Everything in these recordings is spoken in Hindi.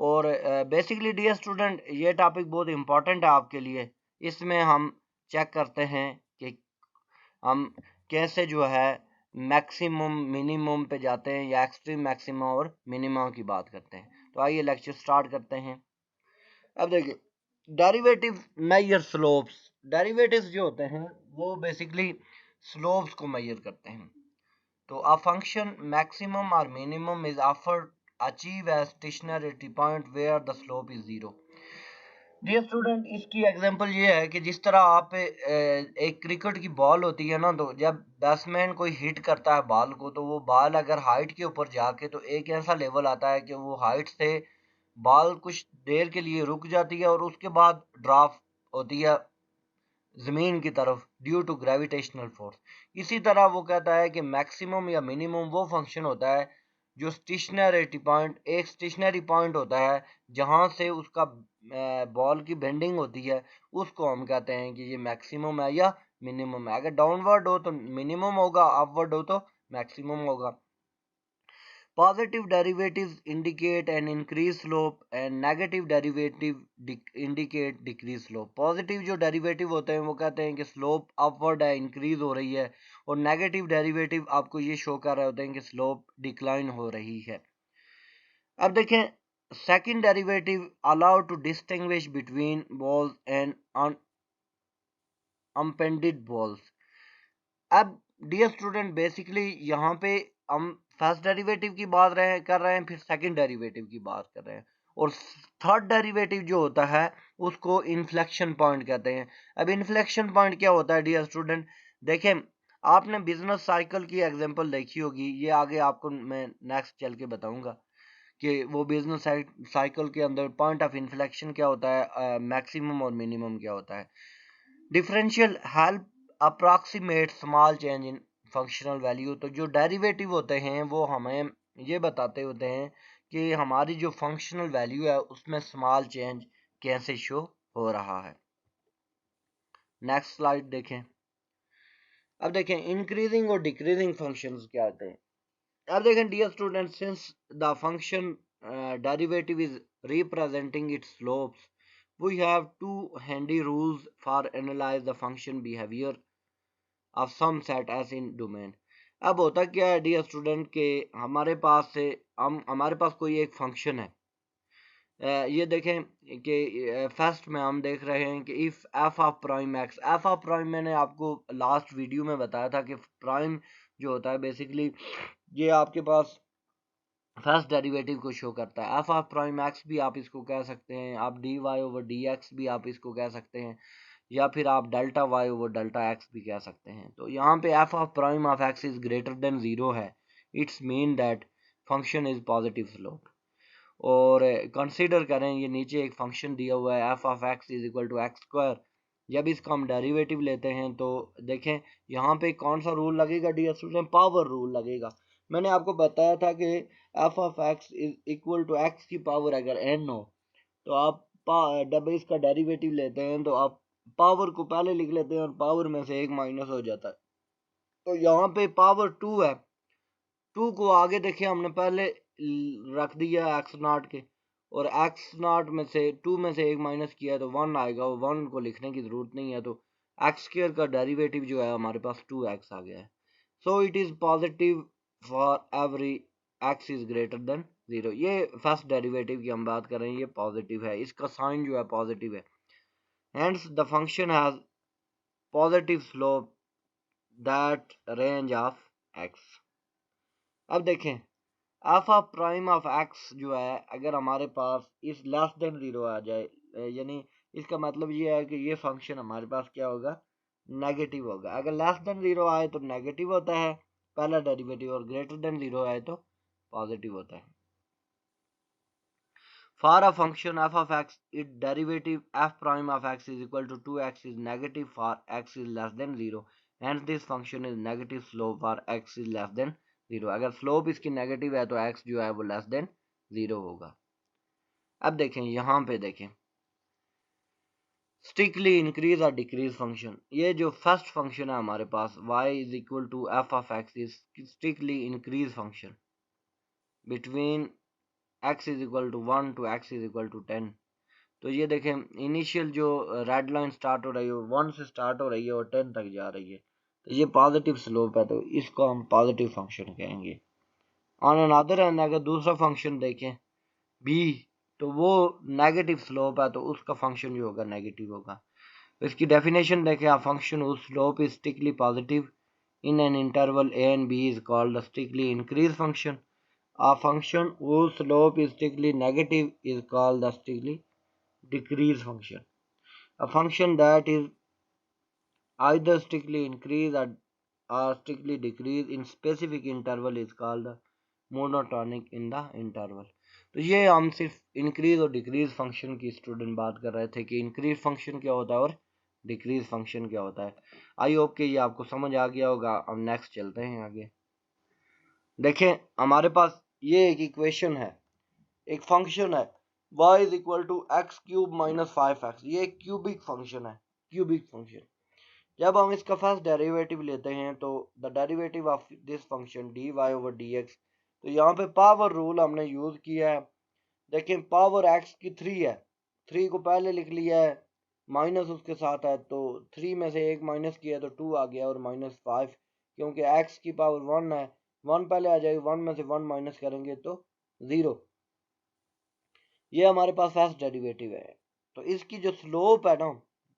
और बेसिकली डियर स्टूडेंट ये टॉपिक बहुत इम्पोर्टेंट है आपके लिए। इसमें हम चेक करते हैं कि हम कैसे जो है मैक्सिमम मिनिमम पे जाते हैं या एक्सट्रीम मैक्सिमम और मिनिमम की बात करते हैं। तो आइए लेक्चर स्टार्ट करते हैं। अब देखिए डेरिवेटिव मेजर स्लोप्स। डेरिवेटिव्स जो होते हैं वो बेसिकली स्लोप्स को मेजर करते हैं। तो a function maximum or minimum is often achieved as stationary point where the slope is zero। Dear student इसकी एग्जांपल ये है कि जिस तरह आप एक क्रिकेट की बॉल होती है ना, तो जब बैट्समैन कोई हिट करता है बॉल को, तो वो बॉल अगर हाइट के ऊपर जाके तो एक ऐसा लेवल आता है कि वो हाइट से बॉल कुछ देर के लिए रुक जाती है और उसके बाद ड्रॉप होती है जमीन की तरफ ड्यू टू ग्रेविटेशनल फोर्स। इसी तरह वो कहता है कि मैक्सिमम या मिनिमम वो फंक्शन होता है जो स्टेशनरी पॉइंट, एक स्टेशनरी पॉइंट होता है जहां से उसका बॉल की बेंडिंग होती है, उसको हम कहते हैं कि ये मैक्सिमम है या मिनिमम है। अगर डाउनवर्ड हो तो मिनिमम होगा, अपवर्ड हो तो मैक्सिमम होगा। Positive derivatives indicate an increased slope and negative derivative indicate decreased slope। Positive जो डेरिवेटिव होते हैं वो कहते हैं कि स्लोप अपवर्ड है, इंक्रीज हो रही है, और नेगेटिव डेरिवेटिव आपको ये शो कर रहे होते हैं कि स्लोप डिक्लाइन हो रही है। अब देखें second derivative allow to distinguish between balls and unbounded balls. अब डियर स्टूडेंट बेसिकली यहाँ पे हम फर्स्ट डेरिवेटिव की बात कर रहे हैं, फिर सेकंड डेरिवेटिव की बात कर रहे हैं, और थर्ड डेरिवेटिव जो होता है उसको इन्फ्लेक्शन पॉइंट कहते हैं। अब इन्फ्लेक्शन पॉइंट क्या होता है डियर स्टूडेंट? देखें आपने बिजनेस साइकिल की एग्जांपल देखी होगी, ये आगे आपको मैं नेक्स्ट चल के बताऊंगा कि वो बिजनेस साइकिल के अंदर पॉइंट ऑफ इन्फ्लेक्शन क्या होता है, मैक्सिमम और मिनिमम क्या होता है। Differential help approximate small change in functional value. तो जो डेरिवेटिव होते हैं वो हमें ये बताते होते हैं कि हमारी जो फंक्शनल वैल्यू है उसमें स्मॉल चेंज कैसे शो हो रहा है। नेक्स्ट स्लाइड देखें। अब देखें इंक्रीजिंग और डिक्रीजिंग फंक्शंस क्या होते हैं। अब देखें dear student, since the function derivative is representing its slopes, we have two handy rules for analyze the function behavior of some set as in domain। अब होता क्या है डियर स्टूडेंट के हमारे पास कोई एक फंक्शन है। ये देखें कि फर्स्ट में हम देख रहे हैं कि if f of prime x, F of prime मैंने आपको लास्ट वीडियो में बताया था कि प्राइम जो होता है बेसिकली ये आपके पास फर्स्ट डेरिवेटिव को शो करता है। एफ ऑफ प्राइम एक्स भी आप इसको कह सकते हैं, आप d y over d x भी आप इसको कह सकते हैं, या फिर आप delta y over delta x भी कह सकते हैं। तो यहाँ पे f of prime of x is greater than zero है, it's mean that function is positive slope. और कंसीडर करें ये नीचे एक फंक्शन दिया हुआ है f of x is equal to x square. जब इसका हम डेरिवेटिव लेते हैं तो देखें यहाँ पे कौन सा रूल लगेगा डियर स्टूडेंट? पावर रूल लगेगा। मैंने आपको बताया था कि F of x is equal to X की पावर अगर एन हो तो आप जब इसका डेरिवेटिव लेते हैं तो आप पावर को पहले लिख लेते हैं और पावर में से एक माइनस हो जाता है। तो यहाँ पे पावर टू है, टू को आगे देखिए हमने पहले रख दिया एक्स नॉट के, और एक्स नॉट में से टू में से एक माइनस किया तो वन आएगा, वो वन को लिखने की जरूरत नहीं है। तो एक्स स्क्वायर का डेरिवेटिव जो है हमारे पास टू एक्स आ गया है। So it is positive for every x is greater than zero. ये फर्स्ट डेरिवेटिव की हम बात कर रहे हैं, ये पॉजिटिव है, इसका साइन जो है पॉजिटिव है। Hence the function has positive slope that range of x। अब देखें F of prime of x जो है अगर हमारे पास इस लेस देन जीरो आ जाए, यानी इसका मतलब ये है कि ये फंक्शन हमारे पास क्या होगा? नेगेटिव होगा। अगर लेस देन जीरो आए तो नेगेटिव होता है पहला डेरिवेटिव, और ग्रेटर देन जीरो आए तो पॉजिटिव होता है। For a function f of x, its derivative f prime of x is equal to 2x is negative for x is less than 0। Hence this function is negative slope for x is less than 0। अगर स्लोप इसकी नेगेटिव है तो x जो है वो लेस देन 0 होगा। अब देखें यहाँ पे देखें स्ट्रिक्टली इंक्रीज और डिक्रीज फंक्शन। ये जो फर्स्ट फंक्शन है हमारे पास y is equal to f of x is strictly increase function between x is equal to 1 to x is equal to 10। तो ये देखें इनिशियल जो रेड लाइन स्टार्ट हो रही है 1 से स्टार्ट हो रही है और 10 तक जा रही है, तो ये पॉजिटिव स्लोप है, तो इसको हम पॉजिटिव फंक्शन कहेंगे। ऑन अनदर एंड अगर दूसरा फंक्शन देखें b, तो वो नेगेटिव स्लोप है, तो उसका फंक्शन जो होगा नेगेटिव होगा। तो इसकी डेफिनेशन देखें, a function whose slope is strictly positive in an interval a and b is called a strictly increased function. A function whose slope is strictly negative is called the strictly decreased function. A function that is either strictly increase or strictly decrease in specific interval is called the monotonic in the interval. तो ये हम सिर्फ इंक्रीज और डिक्रीज फंक्शन की स्टूडेंट बात कर रहे थे कि इंक्रीज फंक्शन क्या होता है और डिक्रीज फंक्शन क्या होता है। आई होप कि ये आपको समझ आ गया होगा। अब नेक्स्ट चलते हैं आगे। देखें हमारे पास ये एक इक्वेशन है, एक फंक्शन है y is equal to X cube minus 5x। ये एक क्यूबिक फंक्शन है, क्यूबिक फंक्शन। जब हम इसका फर्स्ट डेरिवेटिव लेते हैं तो the derivative of this function dy over dx, तो यहाँ पे पावर रूल हमने यूज किया है। देखें पावर x की 3 है, 3 को पहले लिख लिया है, माइनस उसके साथ है, तो 3 में से एक माइनस किया तो 2 आ गया और माइनस 5, क्योंकि x की पावर 1 है, 1 पहले आ जाएगी, 1 में से 1 माइनस करेंगे तो 0। ये हमारे पास फर्स्ट डेरिवेटिव है। तो इसकी जो स्लोप है ना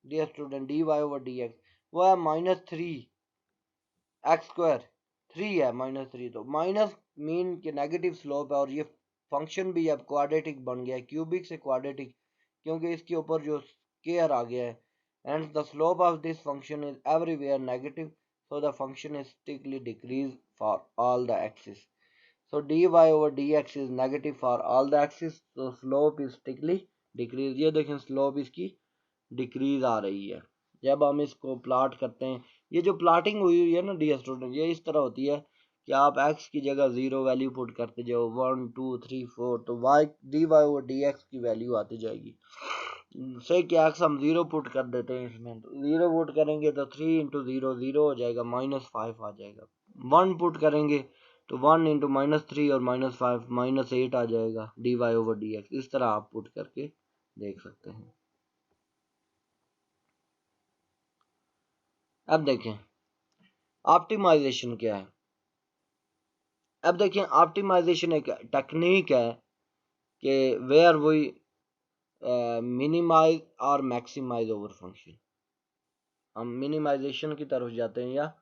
dear student dy over dx, वो है -3 एक्स स्क्वायर, 3 है -3, तो माइनस मीन के नेगेटिव स्लोप है। और ये फंक्शन भी अब क्वाड्रेटिक बन गया है, क्यूबिक से क्वाड्रेटिक, क्योंकि इसके ऊपर जो स्क्वायर आ गया है। And the slope of this function is everywhere negative, so the function is strictly decrease for all the axis. So dy over dx is negative for all the axes, so slope is strictly decrease। ये देखें स्लोप इसकी डिक्रीज आ रही है। जब हम इसको प्लॉट करते हैं, ये जो प्लॉटिंग हुई है ना डियर स्टूडेंट, ये इस तरह होती है कि आप x की जगह 0 वैल्यू पुट करते जाओ, 1 2 3 4, तो y dy over dx की वैल्यू आती जाएगी। से कि x हम 0 पुट कर देते हैं इसमें, तो 0 पुट करेंगे तो 3 इंटू 0 0 हो जाएगा, -5 आ जाएगा। 1 पुट करेंगे तो 1 इंटू -3 और -5 -8 आ जाएगा dy ओवर dx। इस तरह आप पुट करके देख सकते हैं। अब देखें ऑप्टिमाइजेशन क्या है। अब देखें ऑप्टिमाइजेशन एक टेक्निक है कि वेयर वी मिनिमाइज और मैक्सिमाइज ओवर फंक्शन। हम मिनिमाइजेशन की तरफ जाते हैं या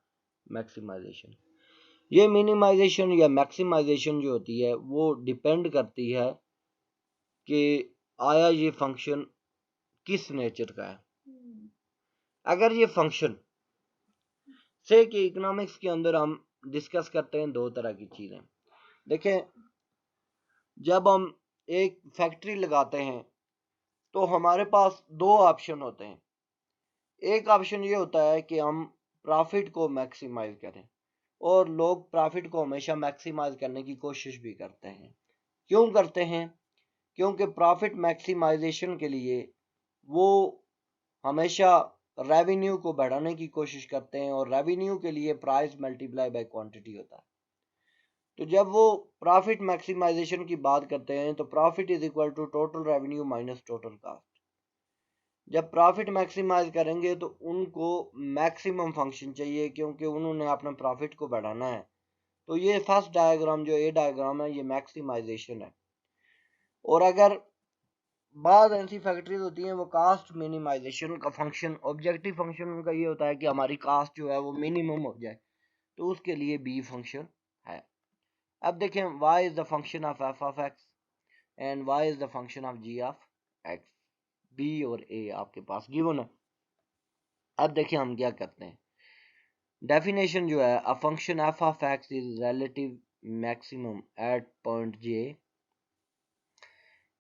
मैक्सिमाइजेशन। ये मिनिमाइजेशन या मैक्सिमाइजेशन जो होती है वो डिपेंड करती है कि आया ये फंक्शन किस नेचर का है। अगर ये फंक्शन से कि इकोनॉमिक्स के अंदर हम डिस्कस करते हैं दो तरह की चीजें। देखें जब हम एक फैक्ट्री लगाते हैं तो हमारे पास दो ऑप्शन होते हैं। एक ऑप्शन ये होता है कि हम प्रॉफिट को मैक्सिमाइज करें, और लोग प्रॉफिट को हमेशा मैक्सिमाइज करने की कोशिश भी करते हैं। क्यों करते हैं? क्योंकि प्रॉफिट मैक्सिमाइजेशन के लिए वो हमेशा रेवेन्यू को बढ़ाने की कोशिश करते हैं, और रेवेन्यू के लिए प्राइस मल्टीप्लाई बाय क्वांटिटी होता है। तो जब वो प्रॉफिट मैक्सिमाइजेशन की बात करते हैं तो profit is equal to total revenue minus total cost. जब प्रॉफिट मैक्सिमाइज करेंगे तो उनको मैक्सिमम फंक्शन चाहिए, क्योंकि उन्होंने अपना प्रॉफिट को बढ़ाना है। तो ये फर्स्ट डायग्राम जो ए डायग्राम है ये मैक्सिमाइजेशन है। और अगर बाद ऐसी फैक्ट्रीज होती हैं वो कास्ट मिनिमाइजेशन का फंक्शन, ऑब्जेक्टिव फंक्शन उनका ये होता है कि हमारी कास्ट जो है वो मिनिमम हो जाए, तो उसके लिए बी फंक्शन है। अब देखें y is the function of f of x and y is the function of g of x। b और a आपके पास गिवन है। अब देखें हम क्या करते हैं। डेफिनेशन जो है, a function f of x is relative maximum at point j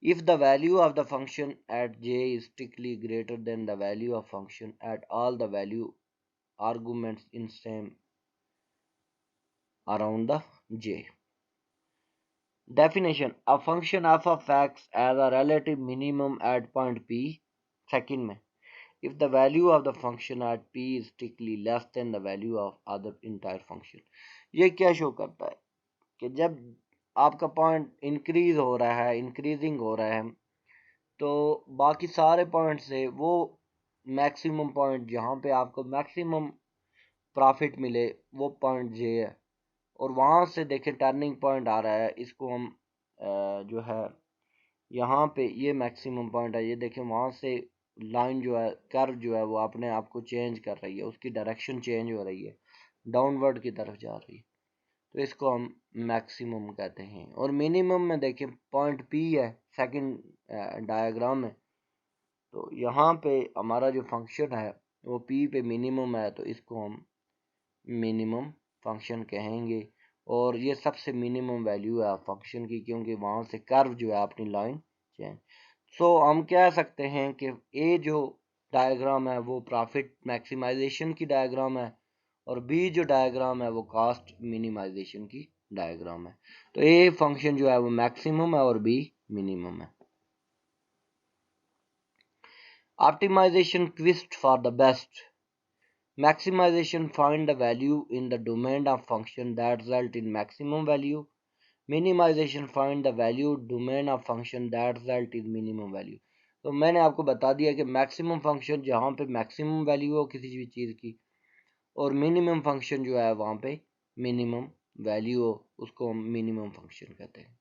if the value of the function at j is strictly greater than the value of function at all the value arguments in same around the j. Definition: a function f of x as a relative minimum at point p, second में, if the value of the function at p is strictly less than the value of other entire function। ये क्या शो करता है कि जब आपका पॉइंट इंक्रीज हो रहा है, इंक्रीजिंग हो रहा है, तो बाकी सारे पॉइंट से वो मैक्सिमम पॉइंट जहाँ पे आपको मैक्सिमम प्रॉफिट मिले वो पॉइंट ये है। और वहाँ से देखें टर्निंग पॉइंट आ रहा है, इसको हम जो है यहाँ पे ये मैक्सिमम पॉइंट है, ये देखें वहाँ से लाइन जो है, कर्व जो है वो अपने आप को चेंज कर रही है, उसकी डायरेक्शन चेंज हो रही है, डाउनवर्ड की तरफ जा रही है, तो इसको हम मैक्सिमम कहते हैं। और मिनिमम में देखें पॉइंट पी है सेकंड डायग्राम में, तो यहाँ पे हमारा जो फंक्शन है वो पी पे मिनिमम है, तो इसको हम मिनिमम फंक्शन कहेंगे। और ये सबसे मिनिमम वैल्यू है फंक्शन की, क्योंकि वहाँ से कर्व जो है अपनी लाइन चेंज। सो हम कह सकते हैं कि ए जो डायग्राम है वो प्रॉफिट मैक्सिमाइजेशन की डायग्राम है, और बी जो डायग्राम है वो कॉस्ट मिनिमाइजेशन की डायग्राम है। तो ए फंक्शन जो है वो मैक्सिमम है और बी मिनिमम है। Optimisation quest for the best. Maximization find the value in the domain of function that result in maximum value. Minimization find the value domain of function that result in minimum value. तो मैंने आपको बता दिया कि मैक्सिमम फंक्शन जहाँ पे मैक्सिमम वैल्यू हो किसी भी चीज़ की, और मिनिमम फंक्शन जो है वहाँ पे मिनिमम वैल्यू हो, उसको हम मिनिमम फंक्शन कहते हैं।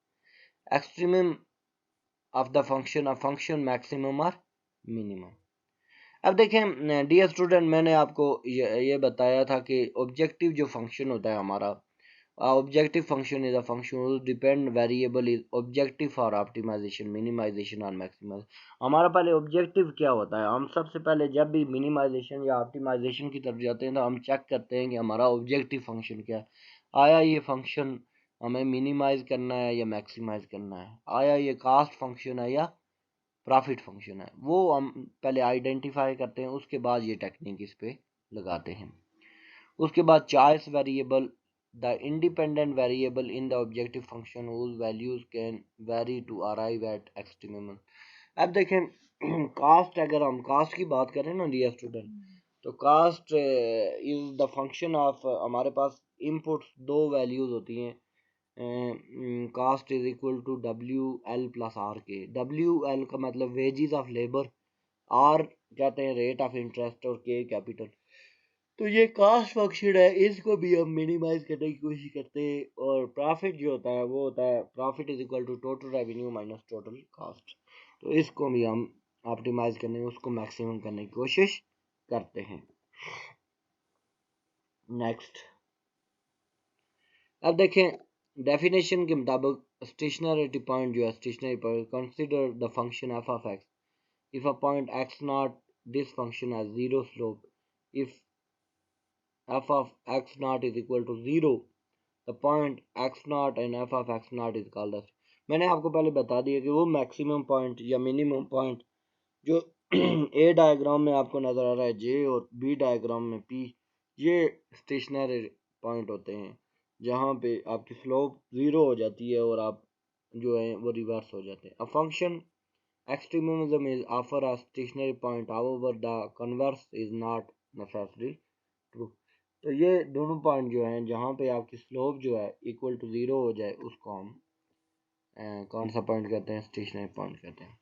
Extremum of the function of function maximum और मिनिमम। अब देखें डियर स्टूडेंट, मैंने आपको ये बताया था कि ऑब्जेक्टिव जो फंक्शन होता है हमारा, objective function is a function depend variable is objective for optimisation minimisation और मैक्सिमाइज। हमारा पहले ऑब्जेक्टिव क्या होता है, हम सबसे पहले जब भी मिनिमाइजेशन या ऑप्टिमाइजेशन की तरफ जाते हैं तो हम चेक करते हैं कि हमारा ऑब्जेक्टिव फंक्शन क्या है। आया ये फंक्शन हमें मिनिमाइज करना है या मैक्सिमाइज करना है, आया ये कास्ट फंक्शन है या प्रॉफिट फंक्शन है, वो हम पहले आइडेंटिफाई करते हैं, उसके बाद ये टेक्निक इस पे लगाते हैं। उसके बाद choice variable the independent variable in the objective function whose values can vary to arrive at extremum. अब देखें कास्ट, अगर हम कास्ट की बात करें ना डियर स्टूडेंट, तो cost is the function of, हमारे पास इनपुट दो वैल्यूज होती हैं, cost is equal to W L plus R K. W L का मतलब वेजेस ऑफ लेबर, आर कहते हैं रेट ऑफ इंटरेस्ट, और के कैपिटल। तो ये कास्ट फंक्शन है, इसको भी हम मिनिमाइज करने की कोशिश करते हैं। और प्रॉफिट जो होता है वो होता है profit is equal to total revenue minus total cost, तो इसको भी हम ऑप्टिमाइज करने, उसको मैक्सिमम करने की कोशिश करते हैं। नेक्स्ट, अब देखें डेफिनेशन के मुताबिक स्टेशनरी पॉइंट जो है, stationary point consider the function F of x if a point x not, this function has zero slope, if f of x naught is equal to 0 the point x naught and f of x naught is called as। मैंने आपको पहले बता दिया कि वो मैक्सिमम पॉइंट या मिनिमम पॉइंट जो ए डायग्राम में आपको नजर आ रहा है जे, और बी डायग्राम में पी, ये स्टेशनरी पॉइंट होते हैं जहाँ पे आपकी स्लोप जीरो हो जाती है और आप जो है वो रिवर्स हो जाते हैं। A function extremism is offer a stationary point, however the converse is not necessary true। तो ये दोनों पॉइंट जो हैं जहाँ पे आपकी स्लोप जो है इक्वल टू जीरो हो जाए, उसको हम कौन सा पॉइंट कहते हैं, स्टेशनरी पॉइंट कहते हैं।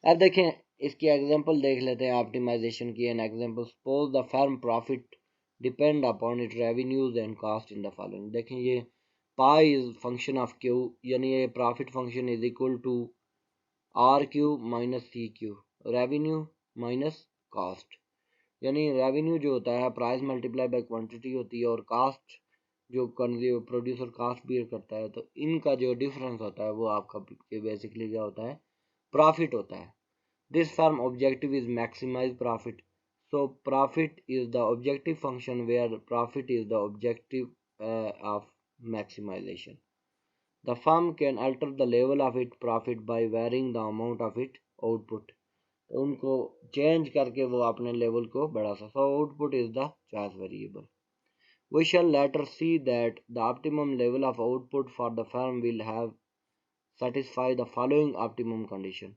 अब देखें इसकी एग्जांपल देख लेते हैं ऑप्टिमाइजेशन की। An example, suppose the firm profit depend upon it revenues and cost in the following. देखें ये pi is function of Q, यानी ये profit function is equal to R Q minus C Q, revenue minus cost, यानी रेवेन्यू जो होता है प्राइस मल्टीप्लाई बाय क्वांटिटी होती है, और कास्ट जो प्रोड्यूसर कास्ट बियर करता है, तो इनका जो डिफरेंस होता है वो आपका बेसिकली क्या होता है, प्रॉफिट होता है। This firm objective is maximize profit, so profit is the objective function where profit is the objective of maximization. The firm can alter the level of its profit by varying the amount of its output। तो उनको चेंज करके वो अपने लेवल को बढ़ा सकते। So output is the choice variable। We shall later see that the optimum level of output for the firm will have satisfy the following optimum condition।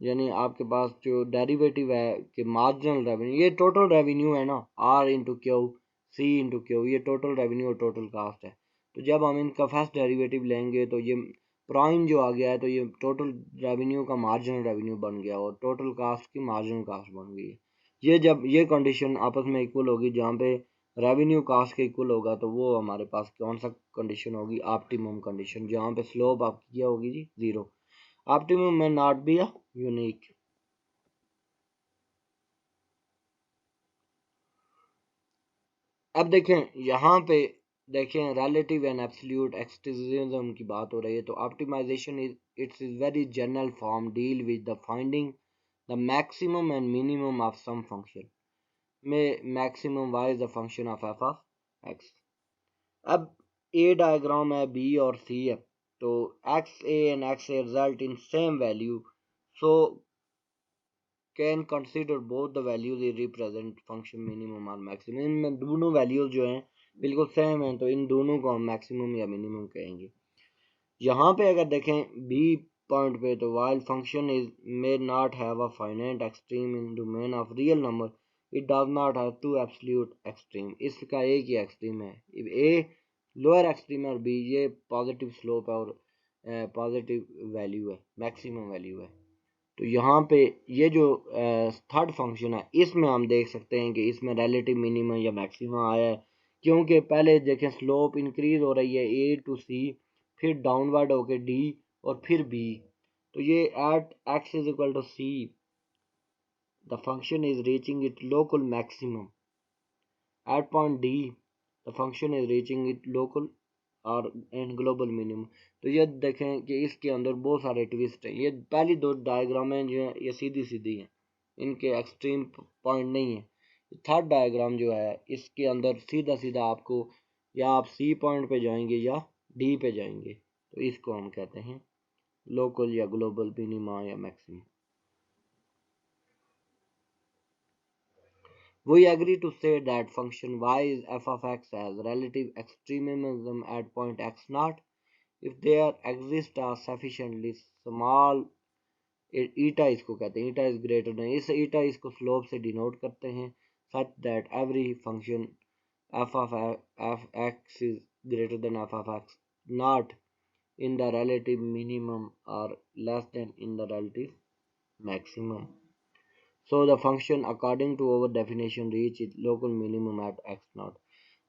यानी आपके पास जो डेरिवेटिव है कि मार्जिनल रेवेन्यू, ये टोटल रेवेन्यू है ना, R into Q C into Q, ये टोटल रेवेन्यू और टोटल कास्ट है। तो जब हम इनका फर्स्ट डेरिवेटिव लेंगे तो ये प्राइम जो आ गया है तो ये टोटल रेवेन्यू का मार्जिनल रेवेन्यू बन गया और टोटल कास्ट की मार्जिनल कास्ट बन गई है। ये जब ये कंडीशन आपस में इक्वल होगी, जहाँ पे रेवेन्यू कास्ट के इक्वल होगा, तो वो हमारे पास कौन सा कंडीशन होगी? ऑप्टिमम कंडीशन, जहाँ पे स्लोप आपकी क्या होगी जी? 0। ऑप्टिमम में नॉट बी अ यूनिक। अब देखें यहाँ पे, देखें रिलेटिव एंड एब्सोल्यूट एक्सटिज्म की बात हो रही है, तो optimisation is it's is very general form deal with the finding the maximum and minimum of some function में maximum y is the function of f of x। अब ए डायग्राम है, बी और सी है, तो x A and x a result in same value, so can consider both the values represent function minimum और मैक्सिमम। इनमें दोनों वैल्यूज जो हैं बिल्कुल सेम हैं, तो इन दोनों को हम मैक्सिमम या मिनिमम कहेंगे। यहाँ पे अगर देखें बी पॉइंट पे, तो while function is may not have a finite extreme in domain of real number, it does not have to absolute extreme. इसका एक ही एक्सट्रीम है, ए लोअर एक्सट्रीम है और बी ये पॉजिटिव स्लोप है और पॉजिटिव वैल्यू है, मैक्सिमम वैल्यू है। तो यहाँ पे ये जो थर्ड फंक्शन है, इसमें हम देख सकते हैं कि इसमें रिलेटिव मिनिमम या मैक्सिमम आया है, क्योंकि पहले देखें स्लोप इंक्रीज हो रही है ए टू सी, फिर डाउनवर्ड होके डी और फिर बी। तो ये at x is equal to C the function is reaching it local maximum, at point D the function is reaching it local और एंड ग्लोबल मिनिमम। तो ये देखें कि इसके अंदर बहुत सारे ट्विस्ट हैं। ये पहली दो डायग्राम हैं जो हैं ये सीधी सीधी हैं, इनके एक्सट्रीम पॉइंट नहीं है। थर्ड डायग्राम जो है इसके अंदर सीधा सीधा आपको या आप सी पॉइंट पे जाएंगे या डी पे जाएंगे, तो इसको हम कहते हैं लोकल या ग्लोबल मिनिमा या maximum. We agree to say that function y is f of x has relative extremism at point x naught if there exists a sufficiently small eta इसको कहते हैं, eta is greater than, इस eta इसको स्लोप से डिनोट करते हैं, such that every function f of x is greater than f of x not in the relative minimum or less than in the relative maximum. So the function according to our definition reach its local minimum at x naught।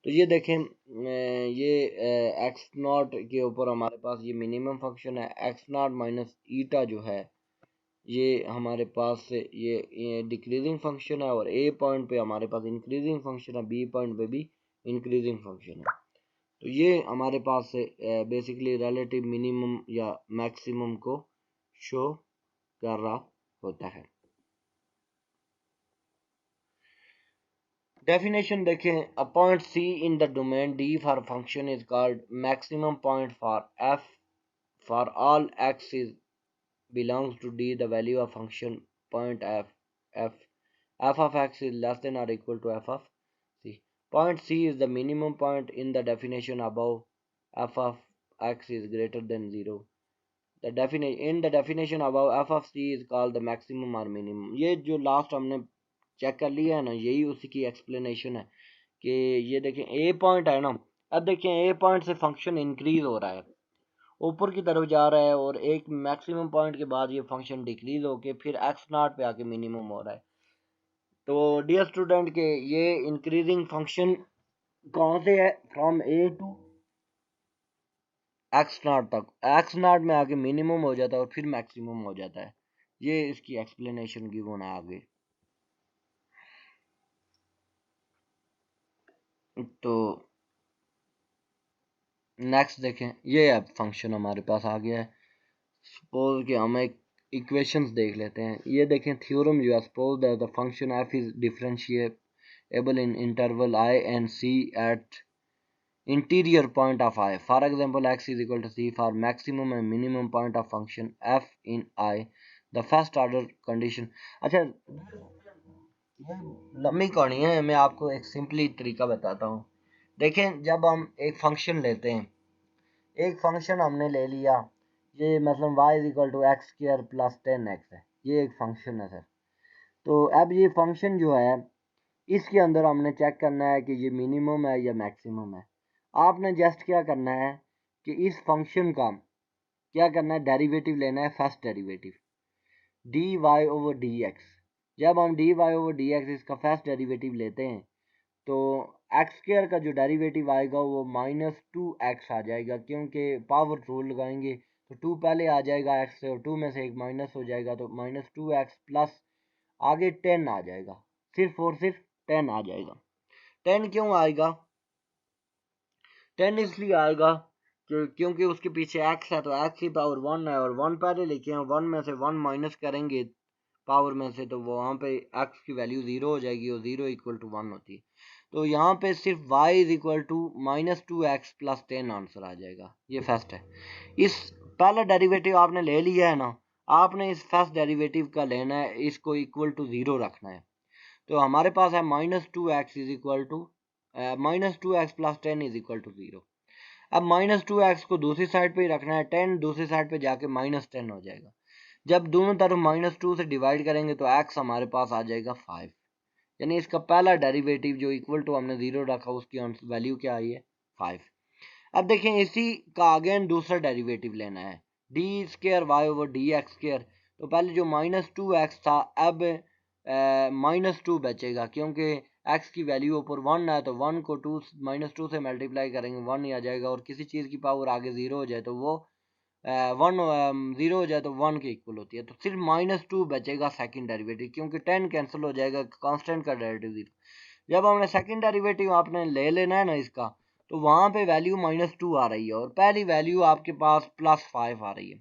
तो ये देखें ये एक्स नॉट के ऊपर हमारे पास ये मिनिमम फंक्शन है, एक्स नॉट माइनस ईटा जो है ये हमारे पास ये डिक्रीजिंग फंक्शन है, और ए पॉइंट पे हमारे पास इंक्रीजिंग फंक्शन है, बी पॉइंट पे भी इंक्रीजिंग फंक्शन है। तो ये हमारे पास से बेसिकली रिलेटिव मिनिमम या मैक्सिमम को शो कर रहा होता है। Definition देखें, a point C in the domain D for function is called maximum point for f for all x is belongs to D. The value of function point f of x is less than or equal to f of C. Point C is the minimum point in the definition above. F of x is greater than 0. In the definition above, f of C is called the maximum or minimum। ये जो लास्ट हमने चेक कर लिया है ना, यही उसी की एक्सप्लेनेशन है कि ये देखें ए पॉइंट है ना, अब देखें ए पॉइंट से फंक्शन इंक्रीज हो रहा है, ऊपर की तरफ जा रहा है, और एक मैक्सिमम पॉइंट के बाद ये फंक्शन डिक्रीज होके फिर एक्स नॉट पे आके मिनिमम हो रहा है। तो डियर स्टूडेंट के ये इंक्रीजिंग फंक्शन कौन से है? From A to x nought तक, एक्स नॉट में आके मिनिमम हो जाता है और फिर मैक्सिमम हो जाता है। ये इसकी एक्सप्लेनेशन गिवन है आगे। तो नेक्स्ट देखें, ये अब फंक्शन हमारे पास आ गया है। सपोज कि हम एक इक्वेशंस देख लेते हैं। ये देखें थ्योरम जो है, suppose that the function f is differentiable in interval I and C at interior point of I. For example, x is equal to c for maximum and minimum point of function f in I. The first order condition। अच्छा, ये लंबी कहानी है, मैं आपको एक सिंपली तरीका बताता हूँ। देखें, जब हम एक फंक्शन लेते हैं, एक फंक्शन हमने ले लिया, ये मतलब y is equal to x square plus 10x है, ये एक फंक्शन है सर। तो अब ये फंक्शन जो है इसके अंदर हमने चेक करना है कि ये मिनिमम है या मैक्सिमम है। आपने जस्ट क्या करना है कि इस फंक्शन का क्या करना है, डेरिवेटिव लेना है, first derivative dy over dx। जब हम dy ओवर dx इसका फर्स्ट डेरिवेटिव लेते हैं तो एक्स स्क्वायर का जो डेरिवेटिव आएगा वो -2x आ जाएगा, क्योंकि पावर रूल लगाएंगे तो 2 पहले आ जाएगा x से और 2 में से एक माइनस हो जाएगा, तो -2x प्लस आगे 10 आ जाएगा, सिर्फ और सिर्फ 10 आ जाएगा। 10 क्यों आएगा? 10 इसलिए आएगा क्योंकि उसके पीछे x है तो x की पावर 1 है और 1 पहले लिखे हैं, 1 में से 1 माइनस करेंगे पावर में से तो वो वहाँ पे x की वैल्यू 0 हो जाएगी और 0 इक्वल टू 1 होती है। तो यहाँ पे सिर्फ y is equal to -2x plus 10 answer आ जाएगा। ये फर्स्ट है। इस पहला डेरिवेटिव आपने ले लिया है ना, आपने इस फर्स्ट डेरिवेटिव का लेना है, इसको इक्वल टू 0 रखना है। तो हमारे पास है -2x is equal to -2x plus 10 is equal to 0। अब -2x को दूसरी साइड पे ही रखना है, 10 दूसरी साइड पे जाके -10 हो जाएगा। जब दोनों तरफ -2 से डिवाइड करेंगे तो x हमारे पास आ जाएगा 5, यानी इसका पहला डेरिवेटिव जो इक्वल टू हमने 0 रखा उसकी वैल्यू क्या आई है 5। अब देखें इसी का अगेन दूसरा डेरिवेटिव लेना है, d square y over d x square. तो पहले जो -2x था अब -2 बचेगा, क्योंकि x की वैल्यू ऊपर 1 है तो 1 को -2 से मल्टीप्लाई करेंगे 1 ही आ जाएगा, और किसी चीज़ की पावर आगे 0 हो जाए तो वो 0 हो जाए तो 1 के इक्वल होती है। तो सिर्फ -2 बचेगा सेकंड डेरिवेटिव, क्योंकि 10 कैंसिल हो जाएगा, कांस्टेंट का डेरिवेटिव 0। जब हमने सेकंड डेरिवेटिव आपने ले लेना है ना इसका, तो वहाँ पे वैल्यू -2 आ रही है और पहली वैल्यू आपके पास +5 आ रही है।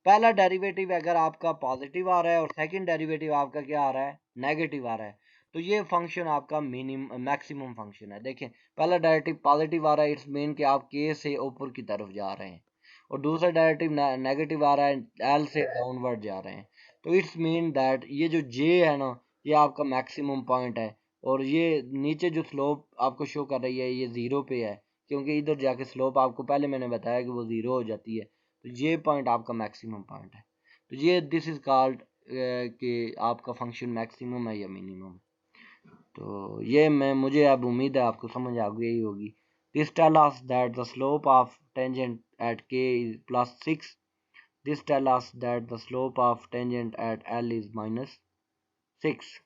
पहला डेरिवेटिव अगर आपका पॉजिटिव आ रहा है और सेकंड डेरिवेटिव आपका क्या आ रहा है, नेगेटिव आ रहा है, तो ये फंक्शन आपका मैक्सिमम फंक्शन है। देखें पहला डेरिवेटिव पॉजिटिव आ रहा है, इट्स मीन कि आप के से ऊपर की तरफ जा रहे हैं, और दूसरा डेरिवेटिव नेगेटिव आ रहा है, एल से डाउनवर्ड जा रहे हैं। तो इट्स मीन दैट ये जो जे है ना, ये आपका मैक्सिमम पॉइंट है, और ये नीचे जो स्लोप आपको शो कर रही है ये 0 पे है, क्योंकि इधर जाके स्लोप आपको पहले मैंने बताया कि वो 0 हो जाती है। तो ये पॉइंट आपका मैक्सिमम पॉइंट है। तो ये दिस इज कॉल्ड कि आपका फंक्शन मैक्सिमम है या मिनिमम। तो ये मुझे अब उम्मीद है आपको समझ आ गई होगी। This tell us that the slope of tangent at k is +6। This tell us that the slope of tangent at l is -6,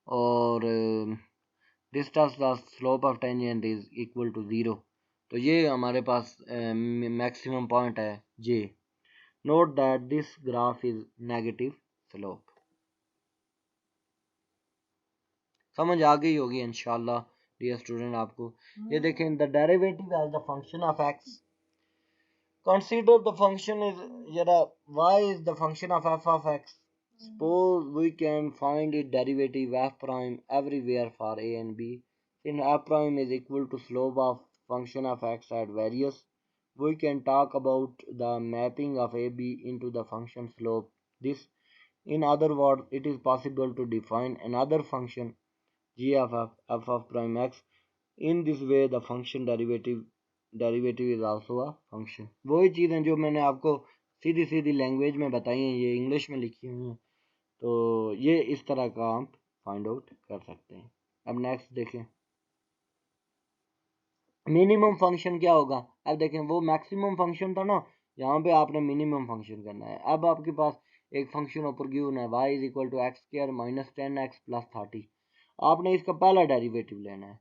और this tells the slope of tangent is equal to 0। तो ये हमारे पास मैक्सिमम पॉइंट है J. Note that this graph is negative slope. समझ आ गई होगी इंशाल्लाह डियर स्टूडेंट आपको। ये देखें, the derivative as the function of x, consider the function is y is the function of f of x। Suppose we can find its derivative f prime everywhere for a and b, since f prime is equal to slope of function of x at various, we can talk about the mapping of ab into the function slope. This, in other words, it is possible to define another function g of f of prime x। In this way the function derivative is also a function। वही चीज़ें जो मैंने आपको सीधी सीधी लैंग्वेज में बताई हैं, ये इंग्लिश में लिखी हुई हैं, तो ये इस तरह का आप फाइंड आउट कर सकते हैं। अब नेक्स्ट देखें, मिनिमम फंक्शन क्या होगा। अब देखें वो मैक्सिमम फंक्शन था ना, यहाँ पे आपने मिनिमम फंक्शन करना है। अब आपके पास एक फंक्शन ऊपर गिवन है y is equal to x square -10x plus 30। आपने इसका पहला डेरिवेटिव लेना है।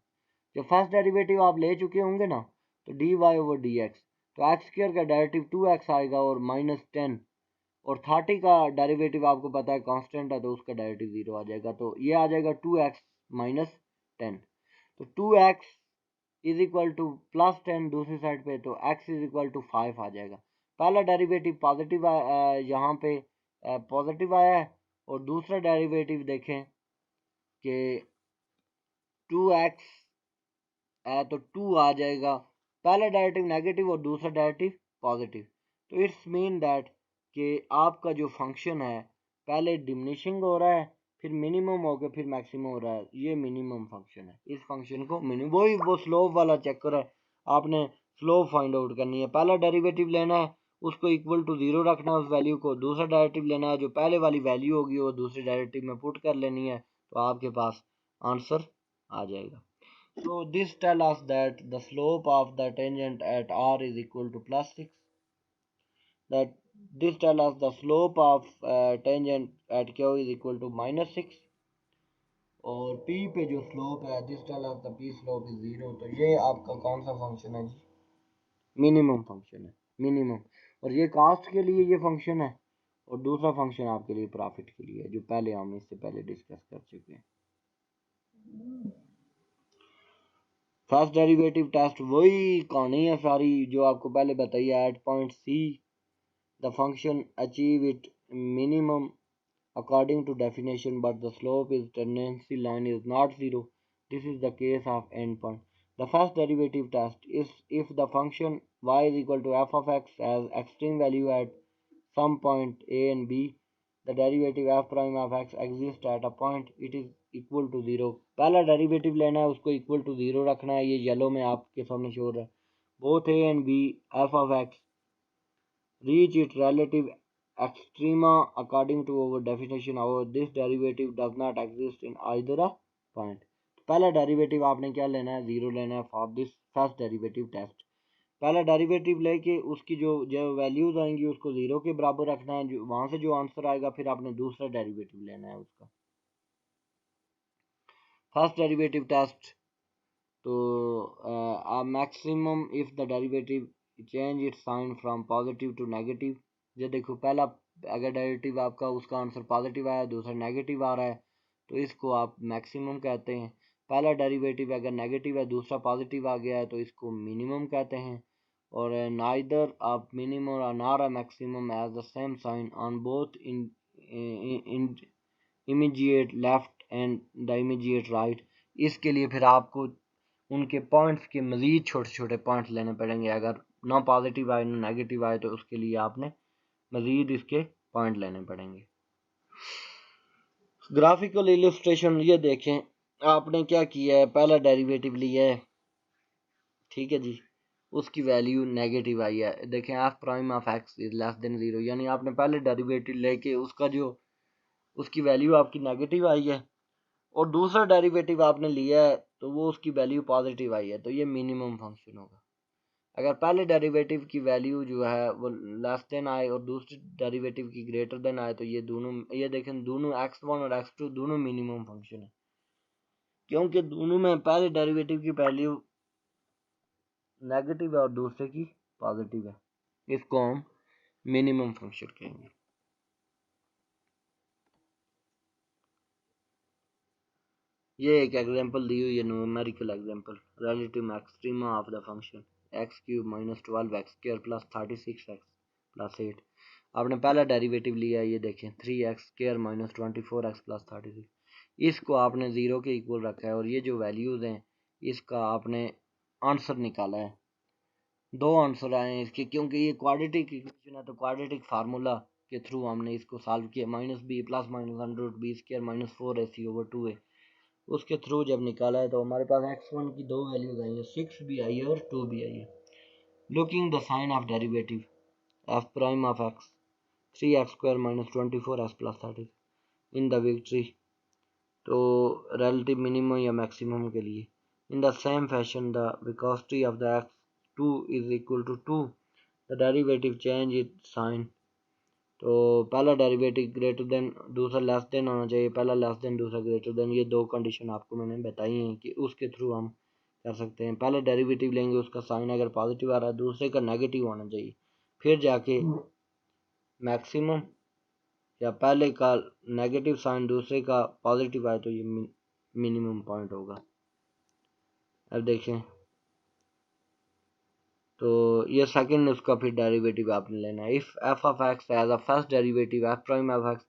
जब फर्स्ट डेरिवेटिव आप ले चुके होंगे ना, तो dy ओवर dx, तो एक्स स्क्वायर का डेरिवेटिव 2x आएगा और -10, और 30 का डेरिवेटिव आपको पता है कांस्टेंट है तो उसका डेरिवेटिव 0 आ जाएगा। तो ये आ जाएगा 2x -10। तो 2x इज इक्वल टू +10 दूसरी साइड पे, तो x इज इक्वल टू 5 आ जाएगा। पहला डेरिवेटिव पॉजिटिव यहाँ पे पॉजिटिव आया है, और दूसरा डेरिवेटिव देखें कि 2x है तो 2 आ जाएगा। पहला डेरिवेटिव नेगेटिव और दूसरा डेरिवेटिव पॉजिटिव। तो इट्स मीन दैट कि आपका जो फंक्शन है पहले डिमिनिशिंग हो रहा है, फिर मिनिमम हो गया, फिर मैक्सिमम हो रहा है। ये मिनिमम फंक्शन है। इस फंक्शन को मिनिमम, वही वो स्लोप वाला चक्कर है, आपने स्लोप फाइंड आउट करनी है। पहला डेरिवेटिव लेना है, उसको इक्वल टू 0 रखना है उस वैल्यू को। दूसरा डेरिवेटिव लेना है, जो पहले वाली वैल्यू होगी वो दूसरे डेरिवेटिव में पुट कर लेनी है, तो आपके पास आंसर आ जाएगा। So this tell us that the slope of the tangent at r is equal to plus 6. That this tell us the slope of tangent at q is equal to minus 6. और p पे जो स्लोप है this tell us the p slope is 0. तो ये आपका कौन सा फंक्शन है जी? मिनिमम फंक्शन है, मिनिमम. और ये कास्ट के लिए ये फंक्शन है, और दूसरा फंक्शन आपके लिए प्रॉफिट के लिए है, जो पहले हम इससे पहले डिस्कस कर चुके हैं. फर्स्ट डेरिवेटिव टेस्ट वही कहानी है सारी जो आपको पहले बताई है. At point C the function achieve it minimum according to definition, but the slope is tendency line is not zero. This is the case of endpoint. The first derivative test is if the function y is equal to f of x has extreme value at some point a and b, the derivative f prime of x exists at a point it is equal to zero. पहला डेरिवेटिव लेना है, उसको इक्वल टू जीरो रखना है. ये येलो में आपके सामने शो रहा है. Both a and b f of x reach its relative extrema according to our definition. Our this derivative does not exist in either a point. पहला डेरिवेटिव आपने क्या लेना है? जीरो लेना है for this first derivative test. पहला डेरिवेटिव लेके उसकी जो वैल्यूज आएंगी उसको जीरो के बराबर रखना है. जो वहां से जो आंसर आएगा फिर आपने दूसरा डेरिवेटिव लेना है उसका. फर्स्ट डेरिवेटिव टेस्ट तो maximum if the derivative change its sign from positive to negative. ये देखो पहला अगर डेरिवेटिव आपका उसका आंसर पॉजिटिव आया, दूसरा नेगेटिव आ रहा है, तो इसको आप मैक्सिमम कहते हैं. पहला डेरिवेटिव अगर नेगेटिव है, दूसरा पॉजिटिव आ गया है, तो इसको मिनिमम कहते हैं. और नाइदर आप मिनिमम और nor maximum as the same sign on both in immediate left and the immediate right. इसके लिए फिर आपको उनके पॉइंट्स के मज़ीद छोटे छोटे पॉइंट्स लेने पड़ेंगे. अगर ना पॉजिटिव आए ना नेगेटिव आए तो उसके लिए आपने मज़ीद इसके पॉइंट लेने पड़ेंगे. ग्राफिकल इलस्ट्रेशन ये देखें, आपने क्या किया है, पहला डेरिवेटिव लिया है, ठीक है जी, उसकी वैल्यू नेगेटिव आई है. देखें F prime of x is less than zero, यानी आपने पहले डेरिवेटिव लेके उसका जो उसकी वैल्यू आपकी नेगेटिव आई है, और दूसरा डेरिवेटिव आपने लिया है तो वो उसकी वैल्यू पॉजिटिव आई है, तो ये मिनिमम फंक्शन होगा. अगर पहले डेरिवेटिव की वैल्यू जो है वो लेस देन आए और दूसरे डेरिवेटिव की ग्रेटर देन आए, तो ये दोनों, ये देखें दोनों x1 और x2 दोनों मिनिमम फंक्शन है, क्योंकि दोनों में पहले डेरिवेटिव की वैल्यू नेगेटिव है और दूसरे की पॉजिटिव है. इसको हम मिनिमम फंक्शन कहेंगे. ये एक एग्जांपल दी हुई है, numerical example. Relative maxima of the function x cube minus 12x square plus 36x plus 8. आपने पहला डेरिवेटिव लिया है, ये देखें 3x square minus 24x plus 36. इसको आपने ज़ीरो के इक्वल रखा है, और ये जो वैल्यूज़ हैं इसका आपने आंसर निकाला है. दो आंसर आए हैं इसके, क्योंकि ये क्वाड्रेटिक इक्वेशन है तो क्वाड्रेटिक फार्मूला के थ्रू हमने इसको सॉल्व किया. Minus b plus minus under root b square minus 4ac over 2a, उसके थ्रू जब निकाला है तो हमारे पास x1 की दो वैल्यूज आई है, 6 भी आई है और 2 भी आई है. Looking the sign of derivative f prime of x 3x square minus 24x plus 30 in the victory, तो रिलेटिव मिनिमम या मैक्सिमम के लिए. In the same fashion the viscosity of the x2 is equal to 2, the derivative change its sign. तो पहला डेरिवेटिव ग्रेटर देन, दूसरा लेस देन होना चाहिए. पहला लेस देन, दूसरा ग्रेटर देन. ये दो कंडीशन आपको मैंने बताई हैं कि उसके थ्रू हम कर सकते हैं. पहले डेरिवेटिव लेंगे, उसका साइन अगर पॉजिटिव आ रहा है, दूसरे का नेगेटिव होना चाहिए, फिर जाके मैक्सिमम, या पहले का नेगेटिव साइन दूसरे का पॉजिटिव आए तो ये मिनिमम पॉइंट होगा. अब देखें, तो ये सेकंड उसका फिर डेरिवेटिव आपने लेना है. If f of x as a first derivative f prime of x,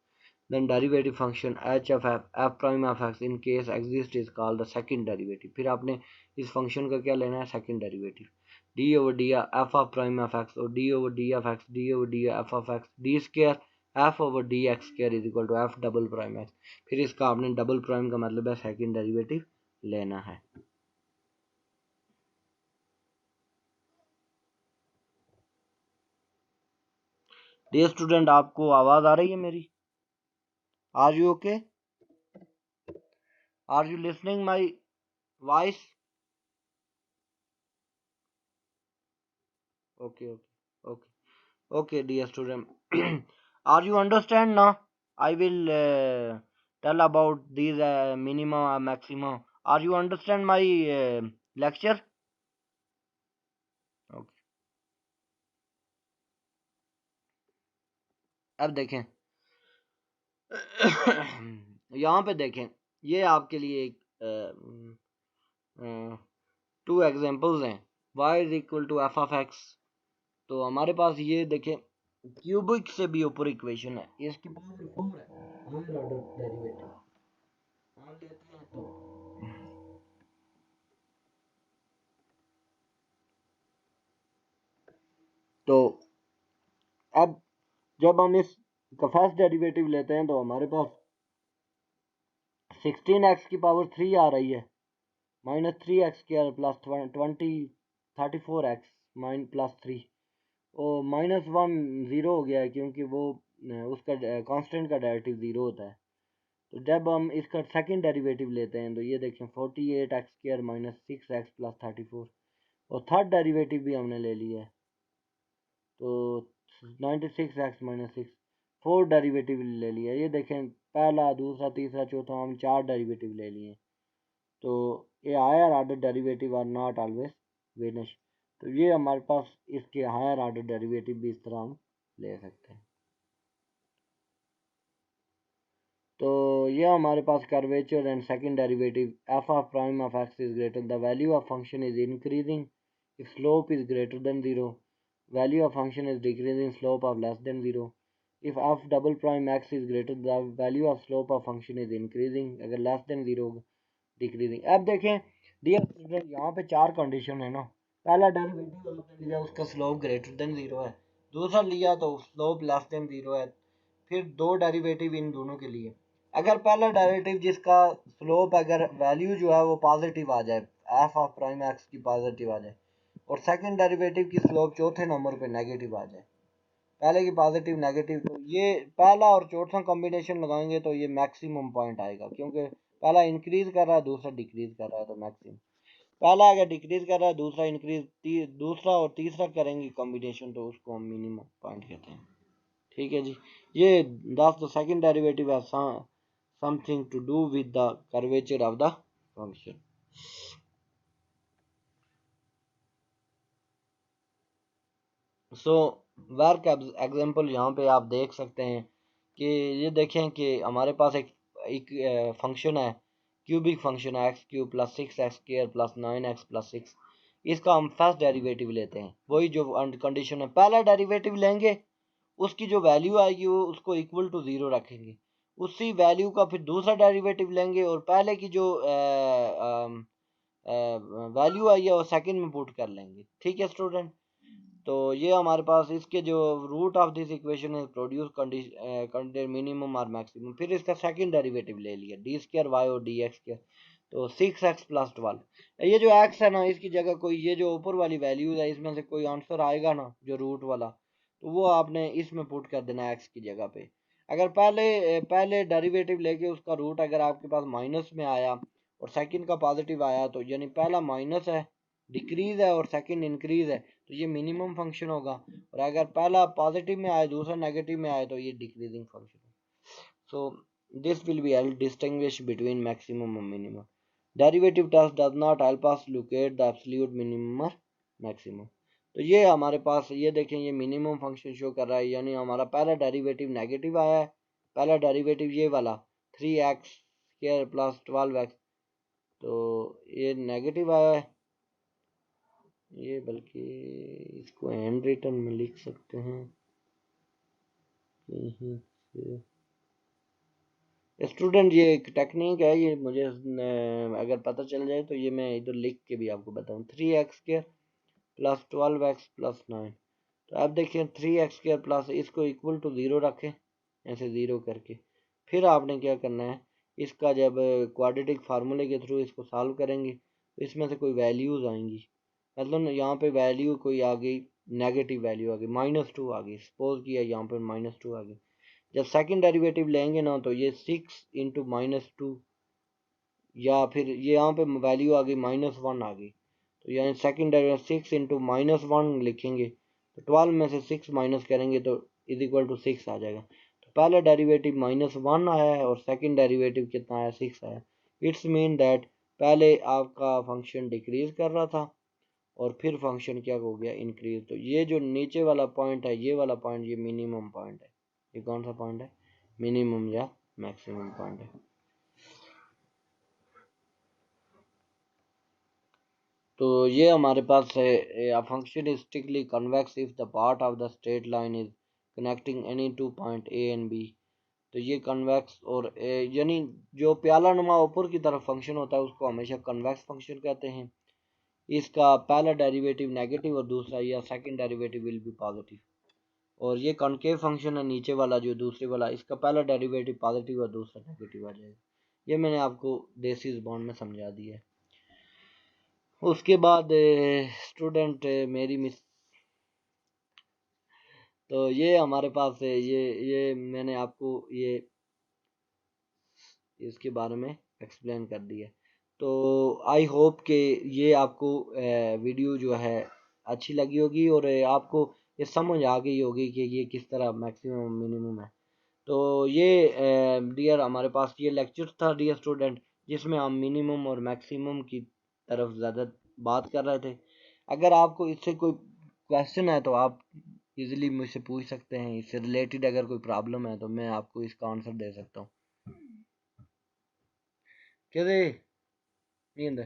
then derivative function h of f prime of x in case exist is called the second derivative. फिर आपने इस फंक्शन का क्या लेना है? Second derivative. d over d f of prime of x और d over d of x d over d f of x d square f over dx square is equal to f double prime x. फिर इसका आपने डबल प्राइम का मतलब है सेकंड डेरिवेटिव लेना है. डियर स्टूडेंट, आपको आवाज आ रही है मेरी? Are you okay? Are you listening my voice? Okay, okay, okay, okay, dear student. Are you understand now? I will tell about these minima and maxima. Are you understand my lecture? Okay. अब देखें यहाँ पे देखें, ये आपके लिए एक टू एग्जांपल्स हैं। y is equal to f of x. तो हमारे पास ये देखें क्यूबिक से भी ऊपर इक्वेशन है, इसकी पावर 4 है, हायर ऑर्डर डेरिवेटिव मान लेते हैं। तो अब जब हम इस का फर्स्ट डेरिवेटिव लेते हैं तो हमारे पास 16x की पावर 3 आ रही है, minus 3x square plus 34x mine plus 3। और माइनस 1 ज़ीरो हो गया है क्योंकि वो उसका कांस्टेंट का डेरिवेटिव ज़ीरो होता है। तो जब हम इसका सेकंड डेरिवेटिव लेते हैं तो ये देखें 48x square minus 6x plus 34। और थर्ड डेरिवेटिव भी हमने ले लिया है, तो 96x माइनस 6, फोर डेरिवेटिव ले लिया। ये देखें पहला, दूसरा, तीसरा, चौथा, हम 4 डेरिवेटिव ले लिए। तो ये higher order derivative are not always vanish. तो ये हमारे पास इसके हायर ऑर्डर डेरिवेटिव भी इस तरह हम ले सकते हैं। तो ये हमारे पास curvature and second derivative f of prime of x is greater, the value of function is increasing if slope is greater than zero, value of function is decreasing slope of less than zero. If f double prime x is greater, the value of slope of function is increasing, अगर लेस देन जीरो डिक्रीजिंग। अब देखें डियर स्टूडेंट, यहाँ पे 4 कंडीशन है ना। पहला डेरिवेटिव आपने लिया, उसका स्लोप ग्रेटर देन जीरो है। दूसरा लिया तो स्लोप लेस देन जीरो है। फिर दो डेरिवेटिव इन दोनों के लिए। अगर पहला डेरिवेटिव जिसका स्लोप अगर वैल्यू जो है वो पॉजिटिव आ जाए, एफ ऑफ प्राइम एक्स की पॉजिटिव आ जाए, और सेकंड डेरिवेटिव की स्लोप चौथे नंबर पे नेगेटिव आ जाए, पहले की पॉजिटिव नेगेटिव, तो ये पहला और चौथा कॉम्बिनेशन लगाएंगे तो ये मैक्सिमम पॉइंट आएगा, क्योंकि पहला इंक्रीज कर रहा है, दूसरा डिक्रीज कर रहा है, तो मैक्सिमम। पहला अगर डिक्रीज कर रहा है, दूसरा इंक्रीज, दूसरा और तीसरा करेंगे कॉम्बिनेशन, तो उसको हम मिनिमम पॉइंट कहते हैं। ठीक है जी। ये the second derivative has something to do with the curvature of the function. So work example यहाँ पे आप देख सकते हैं कि ये देखें कि हमारे पास एक फंक्शन है, क्यूबिक फंक्शन है, x cube plus 6x square plus 9x plus 6। इसका हम फर्स्ट डेरिवेटिव लेते हैं, वही जो कंडीशन है, पहला डेरिवेटिव लेंगे, उसकी जो वैल्यू आएगी वो उसको इक्वल टू ज़ीरो रखेंगे। उसी वैल्यू का फिर दूसरा डेरिवेटिव लेंगे और पहले की जो वैल्यू आई है वो सेकंड में पुट कर लेंगे। ठीक है स्टूडेंट। तो ये हमारे पास इसके जो रूट ऑफ दिस इक्वेशन है प्रोड्यूस कंडीशन मिनिमम और मैक्सिमम। फिर इसका सेकंड डेरिवेटिव ले लिया, डी स्क्वायर वाई और डी एक्स स्क्वायर, तो 6x प्लस 12। ये जो x है ना, इसकी जगह कोई ये जो ऊपर वाली वैल्यूज है इसमें से कोई आंसर आएगा ना जो रूट वाला, तो वो आपने इसमें पुट कर देना x की जगह पे। अगर पहले डेरिवेटिव लेके उसका रूट अगर आपके पास माइनस में आया और सेकंड का पॉजिटिव आया, तो यानी पहला माइनस है, डिक्रीज है, और सेकंड इंक्रीज है, तो ये मिनिमम फंक्शन होगा। और अगर पहला पॉजिटिव में आए, दूसरा नेगेटिव में आए, तो ये decreasing function. So this will be help distinguish between maximum और minimum. Derivative test does not help us locate the absolute minimum और मैक्सिमम। तो ये हमारे पास ये देखें, ये मिनिमम फंक्शन शो कर रहा है, यानी हमारा पहला डेरिवेटिव नेगेटिव आया है। पहला डेरिवेटिव ये वाला 3x स्क्वायर प्लस 12x, तो ये नेगेटिव आया है। ये बल्कि इसको हैंड रिटन में लिख सकते हैं कहीं से। स्टूडेंट ये एक टेक्निक है, ये मुझे अगर पता चल जाए तो ये मैं इधर लिख के भी आपको बताऊँ। 3x square plus 12x plus 9। तो आप देखिए 3x स्क्वायर प्लस, इसको इक्वल टू ज़ीरो रखें, ऐसे ज़ीरो करके। फिर आपने क्या करना है, इसका जब क्वाड्रेटिक फार्मूले के थ्रू इसको सॉल्व करेंगे तो इसमें से कोई वैल्यूज़ आएंगी। मतलब यहाँ पे वैल्यू कोई आ गई, नेगेटिव वैल्यू आ गई, -2 आ गई, सपोज किया यहाँ पे -2 आ गई। जब सेकंड डेरिवेटिव लेंगे ना, तो ये 6 इंटू -2, या फिर ये यहाँ पे वैल्यू आ गई -1 आ गई, तो यानी सेकंड डेरिवेटिव 6 इंटू -1 लिखेंगे, तो 12 में से 6 माइनस करेंगे तो इज इक्वल टू 6 आ जाएगा। तो पहला डेरिवेटिव -1 आया है और सेकंड डेरिवेटिव कितना आया, 6 आया। इट्स मीन दैट पहले आपका फंक्शन डिक्रीज कर रहा था और फिर फंक्शन क्या हो गया, इंक्रीज। तो ये जो नीचे वाला पॉइंट है, ये वाला पॉइंट, ये मिनिमम पॉइंट है। ये कौन सा पॉइंट है, मिनिमम या मैक्सिमम पॉइंट है। तो ये हमारे पास है, function is strictly convex if the part of the straight line is connecting any two point A and B. तो ये कन्वेक्स और यानी जो प्याला नुमा ऊपर की तरफ फंक्शन होता है उसको हमेशा कन्वेक्स फंक्शन कहते हैं। इसका पहला डेरिवेटिव नेगेटिव और दूसरा या second derivative will be positive. और ये कॉनकेव फंक्शन है नीचे वाला जो दूसरे वाला, इसका पहला डेरिवेटिव पॉजिटिव और दूसरा नेगेटिव आ जाएगा। ये मैंने आपको देसी ज़बान में समझा दिया है। उसके बाद स्टूडेंट मेरी मिस, तो ये हमारे पास है, ये मैंने आपको ये इसके बारे में एक्सप्लेन कर दिया। तो आई होप कि ये आपको वीडियो जो है अच्छी लगी होगी और आपको ये समझ आ गई होगी कि ये किस तरह मैक्सिमम मिनिमम है। तो ये डियर हमारे पास ये लेक्चर था डियर स्टूडेंट, जिसमें हम मिनिमम और मैक्सिमम की तरफ ज़्यादा बात कर रहे थे। अगर आपको इससे कोई क्वेश्चन है तो आप इजीली मुझसे पूछ सकते हैं। इससे रिलेटेड अगर कोई प्रॉब्लम है तो मैं आपको इसका आंसर दे सकता हूँ। क्या दे नींद